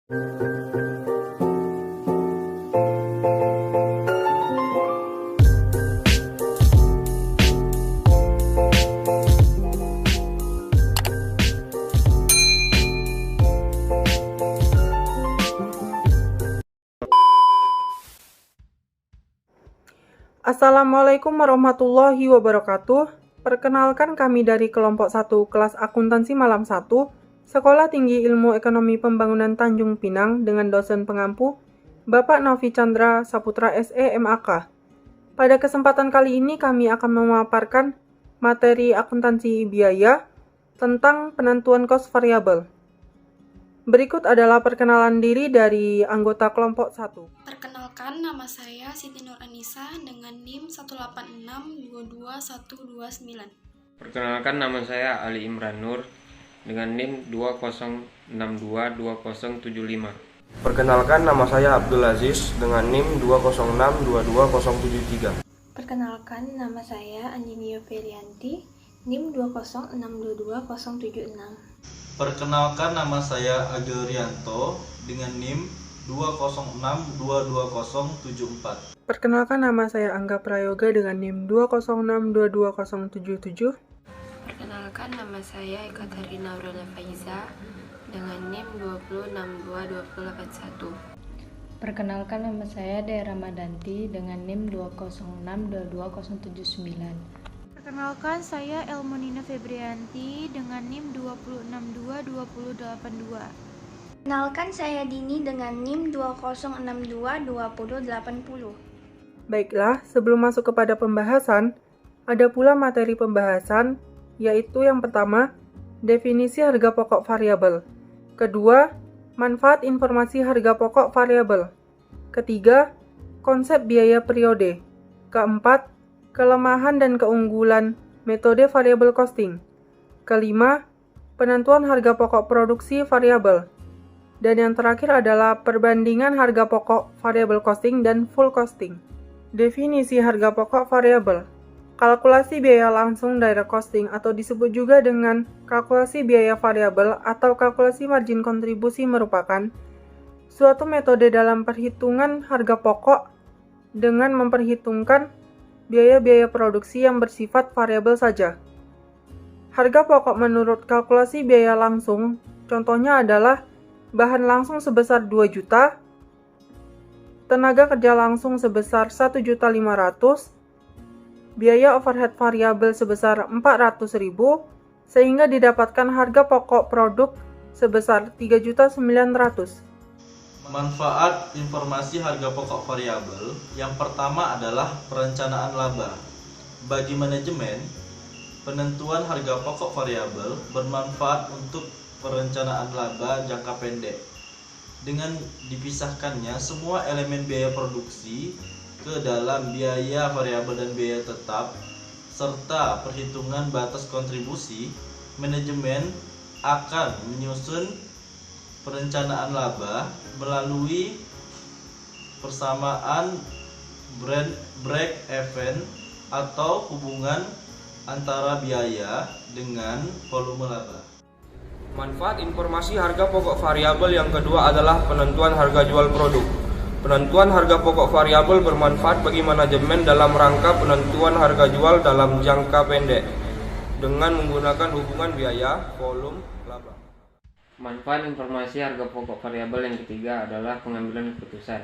Assalamualaikum warahmatullahi wabarakatuh. Perkenalkan kami dari kelompok 1 kelas akuntansi malam 1, Sekolah Tinggi Ilmu Ekonomi Pembangunan Tanjung Pinang dengan dosen pengampu Bapak Novi Chandra Saputra SE MAK. Pada kesempatan kali ini kami akan memaparkan materi akuntansi biaya tentang penentuan kos variabel. Berikut adalah perkenalan diri dari anggota kelompok 1. Perkenalkan, nama saya Siti Nur Anissa dengan NIM 186222129. Perkenalkan, nama saya Ali Imran Nur dengan NIM 20622075. Perkenalkan, nama saya Abdul Aziz dengan NIM 206222073. Perkenalkan, nama saya Andinia Ferianti, NIM 206222076. Perkenalkan, nama saya Agil Rianto dengan NIM 206222074. Perkenalkan, nama saya Angga Prayoga dengan NIM 206222077. Perkenalkan, nama saya Ekaterina Aurela Faiza dengan NIM 2062281. Perkenalkan, nama saya Dea Ramadanti dengan NIM 206222079. Perkenalkan, saya Elmonina Febrianti dengan NIM 206222082. Perkenalkan, saya Dini dengan NIM 20622080. Baiklah, sebelum masuk kepada pembahasan, ada pula materi pembahasan, yaitu yang pertama, definisi harga pokok variabel. Kedua, manfaat informasi harga pokok variabel. Ketiga, konsep biaya periode. Keempat, kelemahan dan keunggulan metode variable costing. Kelima, penentuan harga pokok produksi variabel. Dan yang terakhir adalah perbandingan harga pokok variable costing dan full costing. Definisi harga pokok variabel. Kalkulasi biaya langsung direct costing atau disebut juga dengan kalkulasi biaya variabel atau kalkulasi margin kontribusi merupakan suatu metode dalam perhitungan harga pokok dengan memperhitungkan biaya-biaya produksi yang bersifat variabel saja. Harga pokok menurut kalkulasi biaya langsung, contohnya adalah bahan langsung sebesar 2 juta, tenaga kerja langsung sebesar 1.500.000, biaya overhead variabel sebesar 400.000, sehingga didapatkan harga pokok produk sebesar 3.900.000. Manfaat informasi harga pokok variabel yang pertama adalah perencanaan laba. Bagi manajemen, penentuan harga pokok variabel bermanfaat untuk perencanaan laba jangka pendek. Dengan dipisahkannya semua elemen biaya produksi ke dalam biaya variabel dan biaya tetap, serta perhitungan batas kontribusi, manajemen akan menyusun perencanaan laba melalui persamaan break-even atau hubungan antara biaya dengan volume laba. Manfaat informasi harga pokok variabel yang kedua adalah penentuan harga jual produk. Penentuan harga pokok variabel bermanfaat bagi manajemen dalam rangka penentuan harga jual dalam jangka pendek dengan menggunakan hubungan biaya, volume, laba. Manfaat informasi harga pokok variabel yang ketiga adalah pengambilan keputusan.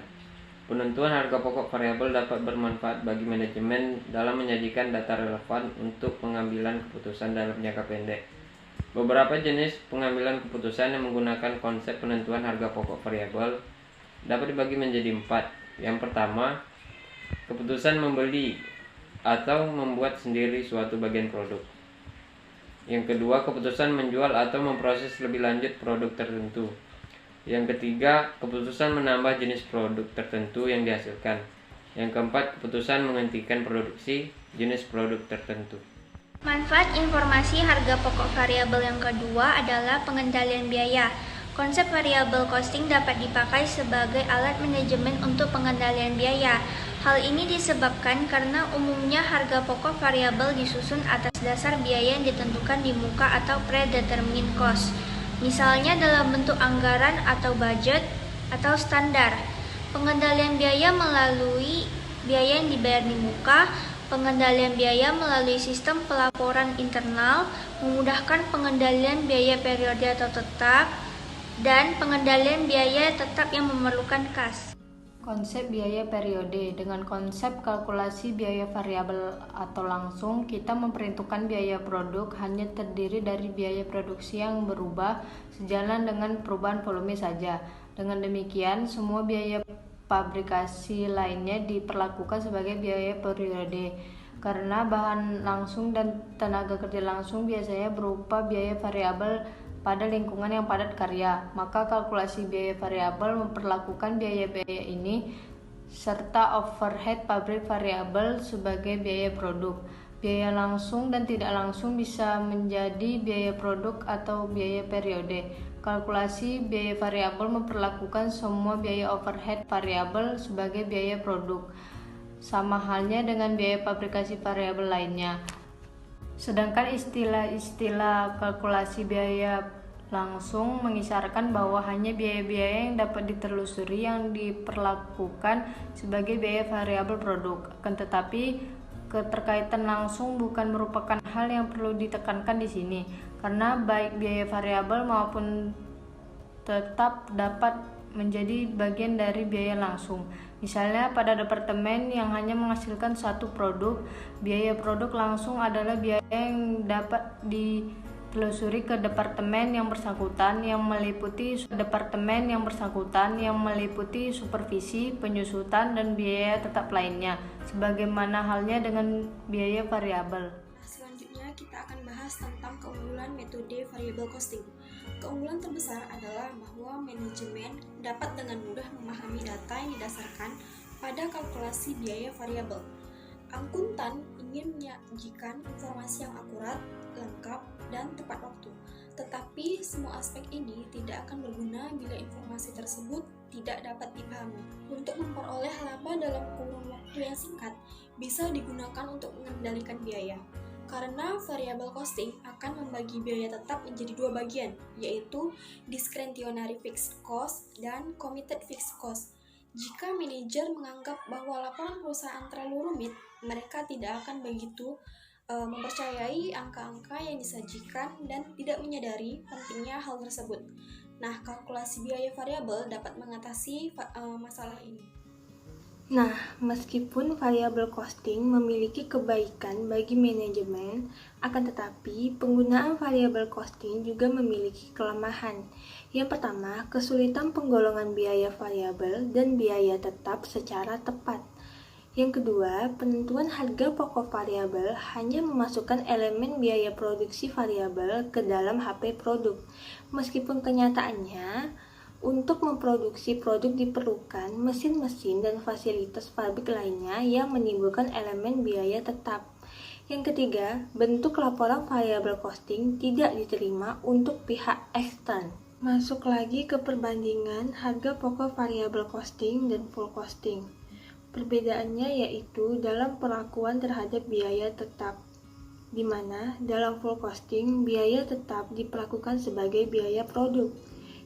Penentuan harga pokok variabel dapat bermanfaat bagi manajemen dalam menyajikan data relevan untuk pengambilan keputusan dalam jangka pendek. Beberapa jenis pengambilan keputusan yang menggunakan konsep penentuan harga pokok variabel dapat dibagi menjadi 4. Yang pertama, keputusan membeli atau membuat sendiri suatu bagian produk. Yang kedua, keputusan menjual atau memproses lebih lanjut produk tertentu. Yang ketiga, keputusan menambah jenis produk tertentu yang dihasilkan. Yang keempat, keputusan menghentikan produksi jenis produk tertentu. Manfaat informasi harga pokok variabel yang kedua adalah pengendalian biaya. Konsep variable costing dapat dipakai sebagai alat manajemen untuk pengendalian biaya. Hal ini disebabkan karena umumnya harga pokok variabel disusun atas dasar biaya yang ditentukan di muka atau predetermined cost. misalnya dalam bentuk anggaran atau budget atau standar. Pengendalian biaya melalui biaya yang dibayar di muka, pengendalian biaya melalui sistem pelaporan internal, memudahkan pengendalian biaya periode atau tetap, dan pengendalian biaya tetap yang memerlukan kas. Konsep biaya periode. Dengan konsep kalkulasi biaya variabel atau langsung, kita memperhitungkan biaya produk hanya terdiri dari biaya produksi yang berubah sejalan dengan perubahan volume saja. Dengan demikian, semua biaya pabrikasi lainnya diperlakukan sebagai biaya periode. Karena bahan langsung dan tenaga kerja langsung biasanya berupa biaya variabel pada lingkungan yang padat karya, maka kalkulasi biaya variabel memperlakukan biaya-biaya ini serta overhead pabrik variabel sebagai biaya produk. Biaya langsung dan tidak langsung bisa menjadi biaya produk atau biaya periode. Kalkulasi biaya variabel memperlakukan semua biaya overhead variabel sebagai biaya produk, sama halnya dengan biaya pabrikasi variabel lainnya. Sedangkan istilah-istilah kalkulasi biaya langsung mengisyaratkan bahwa hanya biaya-biaya yang dapat ditelusuri yang diperlakukan sebagai biaya variabel produk. Akan tetapi, keterkaitan langsung bukan merupakan hal yang perlu ditekankan di sini, karena baik biaya variabel maupun tetap dapat menjadi bagian dari biaya langsung. Misalnya pada departemen yang hanya menghasilkan satu produk, biaya produk langsung adalah biaya yang dapat ditelusuri ke departemen yang bersangkutan yang meliputi supervisi, penyusutan, dan biaya tetap lainnya, sebagaimana halnya dengan biaya variabel. Selanjutnya kita akan bahas tentang keunggulan metode variable costing. Keunggulan terbesar adalah bahwa manajemen dapat dengan mudah memahami data yang didasarkan pada kalkulasi biaya variabel. Akuntan ingin menyajikan informasi yang akurat, lengkap, dan tepat waktu. Tetapi semua aspek ini tidak akan berguna bila informasi tersebut tidak dapat dipahami. Untuk memperoleh laba dalam kurun waktu yang singkat, bisa digunakan untuk mengendalikan biaya. Karena variable costing akan membagi biaya tetap menjadi dua bagian, yaitu discretionary fixed cost dan committed fixed cost. Jika manajer menganggap bahwa laporan perusahaan terlalu rumit, mereka tidak akan begitu mempercayai angka-angka yang disajikan dan tidak menyadari pentingnya hal tersebut. Nah, kalkulasi biaya variabel dapat mengatasi masalah ini. Nah, meskipun variable costing memiliki kebaikan bagi manajemen, akan tetapi penggunaan variable costing juga memiliki kelemahan. Yang pertama, kesulitan penggolongan biaya variabel dan biaya tetap secara tepat. Yang kedua, penentuan harga pokok variabel hanya memasukkan elemen biaya produksi variabel ke dalam HP produk. Meskipun kenyataannya, untuk memproduksi produk diperlukan mesin-mesin dan fasilitas pabrik lainnya yang menimbulkan elemen biaya tetap. Yang ketiga, bentuk laporan variable costing tidak diterima untuk pihak ekstern. Masuk lagi ke perbandingan harga pokok variable costing dan full costing. Perbedaannya yaitu dalam perlakuan terhadap biaya tetap, di mana dalam full costing biaya tetap diperlakukan sebagai biaya produk,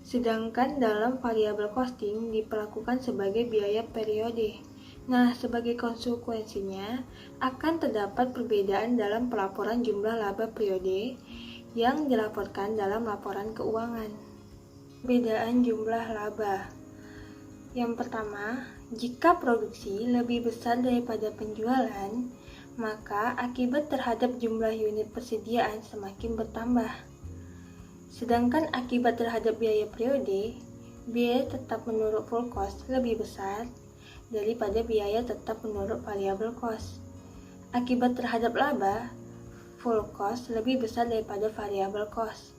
sedangkan dalam variable costing diperlakukan sebagai biaya periode. Nah, sebagai konsekuensinya akan terdapat perbedaan dalam pelaporan jumlah laba periode yang dilaporkan dalam laporan keuangan. Perbedaan jumlah laba. Yang pertama, jika produksi lebih besar daripada penjualan, maka akibat terhadap jumlah unit persediaan semakin bertambah. Sedangkan akibat terhadap biaya periode, biaya tetap menurut full cost lebih besar daripada biaya tetap menurut variable cost. Akibat terhadap laba, full cost lebih besar daripada variable cost.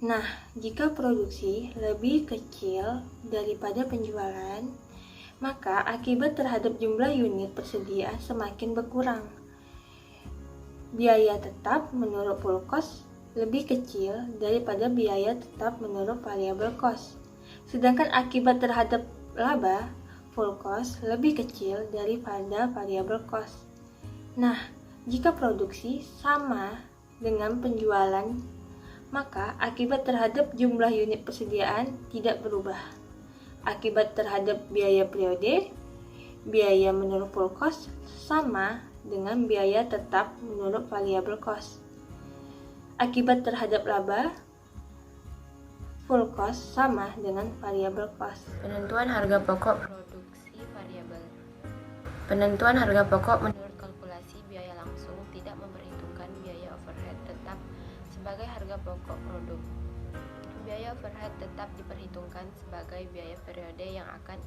Nah, jika produksi lebih kecil daripada penjualan, maka akibat terhadap jumlah unit persediaan semakin berkurang. Biaya tetap menurut full cost lebih kecil daripada biaya tetap menurut variable cost. Sedangkan akibat terhadap laba, full cost lebih kecil daripada variable cost. Nah, jika produksi sama dengan penjualan, maka akibat terhadap jumlah unit persediaan tidak berubah. Akibat terhadap biaya periode, biaya menurut full cost sama dengan biaya tetap menurut variable cost. Akibat terhadap laba, full cost sama dengan variable cost. Penentuan harga pokok produksi variabel. Penentuan harga pokok menurut kalkulasi biaya langsung tidak memperhitungkan biaya overhead tetap sebagai harga pokok produk. Biaya overhead tetap diperhitungkan sebagai biaya periode yang akan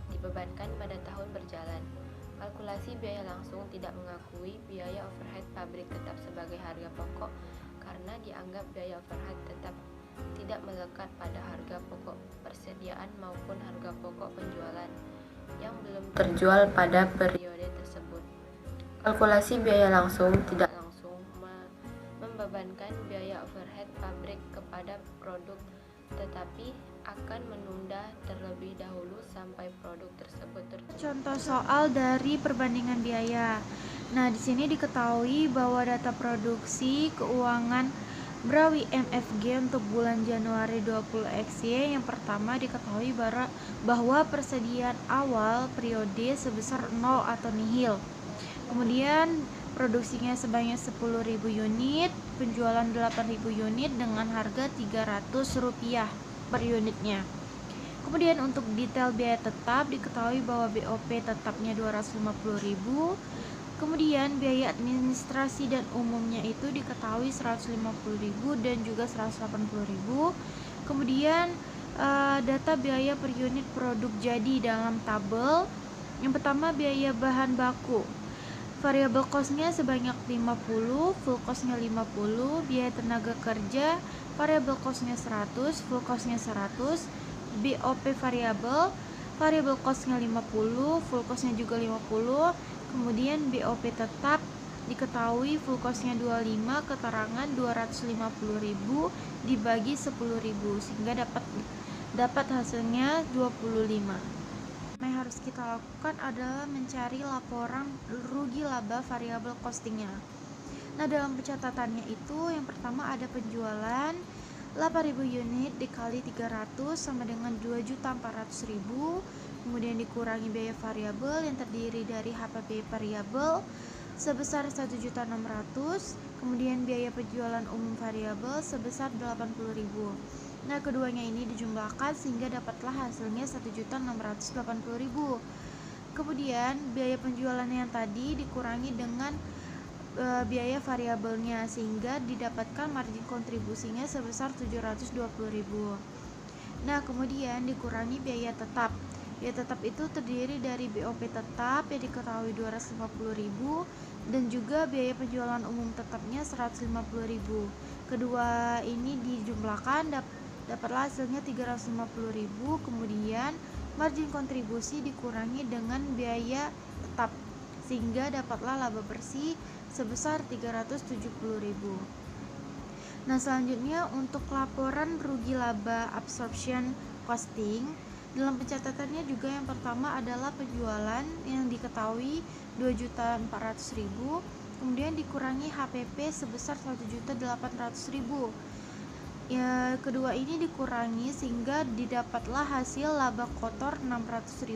dibebankan pada tahun berjalan. Kalkulasi biaya langsung tidak mengakui biaya overhead pabrik tetap sebagai harga pokok karena dianggap biaya overhead tetap tidak melekat pada harga pokok persediaan maupun harga pokok penjualan yang belum terjual pada periode tersebut. Kalkulasi biaya langsung tidak langsung membebankan biaya overhead pabrik kepada produk, tetapi akan menunda terlebih dahulu sampai produk tersebut terjual. Contoh soal dari perbandingan biaya. Nah, di sini diketahui bahwa data produksi keuangan Brawi MFG untuk bulan Januari 20XY yang pertama diketahui bahwa persediaan awal periode sebesar 0 atau nihil. Kemudian produksinya sebanyak 10.000 unit, penjualan 8.000 unit dengan harga Rp300 per unitnya. Kemudian untuk detail biaya tetap diketahui bahwa BOP tetapnya 250.000. Kemudian biaya administrasi dan umumnya itu diketahui 150.000 dan juga 180.000. Kemudian data biaya per unit produk jadi dalam tabel. Yang pertama biaya bahan baku. Variable cost-nya sebanyak 50, full cost-nya 50, biaya tenaga kerja, variable cost-nya 100, full cost-nya 100, BOP variable cost-nya 50, full cost-nya juga 50, kemudian BOP tetap diketahui full cost-nya 25, keterangan 250.000 dibagi 10.000 sehingga dapat hasilnya 25. Yang harus kita lakukan adalah mencari laporan rugi laba variabel costingnya. Nah, dalam pencatatannya itu yang pertama ada penjualan 8.000 unit dikali 300 sama dengan 2.400.000, kemudian dikurangi biaya variabel yang terdiri dari HPP variabel sebesar 1.600.000, kemudian biaya penjualan umum variabel sebesar 80.000. Nah, keduanya ini dijumlahkan sehingga dapatlah hasilnya 1.680.000. Kemudian biaya penjualan yang tadi dikurangi dengan biaya variabelnya sehingga didapatkan margin kontribusinya sebesar 720.000. Nah, kemudian dikurangi biaya tetap. Biaya tetap itu terdiri dari BOP tetap yang diketahui 250.000 dan juga biaya penjualan umum tetapnya 150.000. Kedua ini dijumlahkan dapatlah hasilnya 350.000. Kemudian margin kontribusi dikurangi dengan biaya tetap sehingga dapatlah laba bersih sebesar 370.000. Nah, selanjutnya untuk laporan rugi laba absorption costing, dalam pencatatannya juga yang pertama adalah penjualan yang diketahui 2.400.000, kemudian dikurangi HPP sebesar 1.800.000. Ya, kedua ini dikurangi sehingga didapatlah hasil laba kotor 600.000.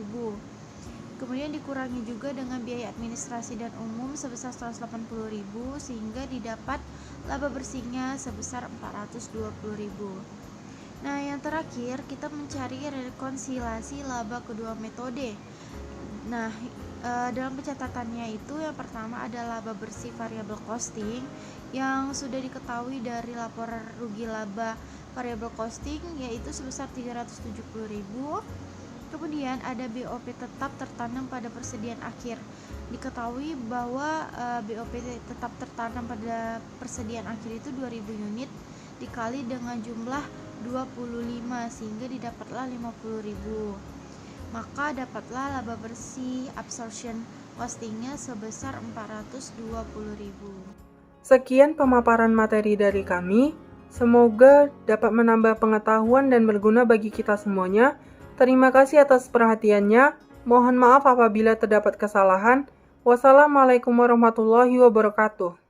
Kemudian dikurangi juga dengan biaya administrasi dan umum sebesar 180.000 sehingga didapat laba bersihnya sebesar 420.000. Nah, yang terakhir kita mencari rekonsiliasi laba kedua metode. Nah, dalam pencatatannya itu yang pertama ada laba bersih variable costing yang sudah diketahui dari laporan rugi laba variable costing yaitu sebesar 370.000. Kemudian ada BOP tetap tertanam pada persediaan akhir. Diketahui bahwa BOP tetap tertanam pada persediaan akhir itu 2.000 unit dikali dengan jumlah 25 sehingga didapatlah 50.000. Maka dapatlah laba bersih absorption costingnya sebesar 420.000. Sekian pemaparan materi dari kami. Semoga dapat menambah pengetahuan dan berguna bagi kita semuanya. Terima kasih atas perhatiannya. Mohon maaf apabila terdapat kesalahan. Wassalamualaikum warahmatullahi wabarakatuh.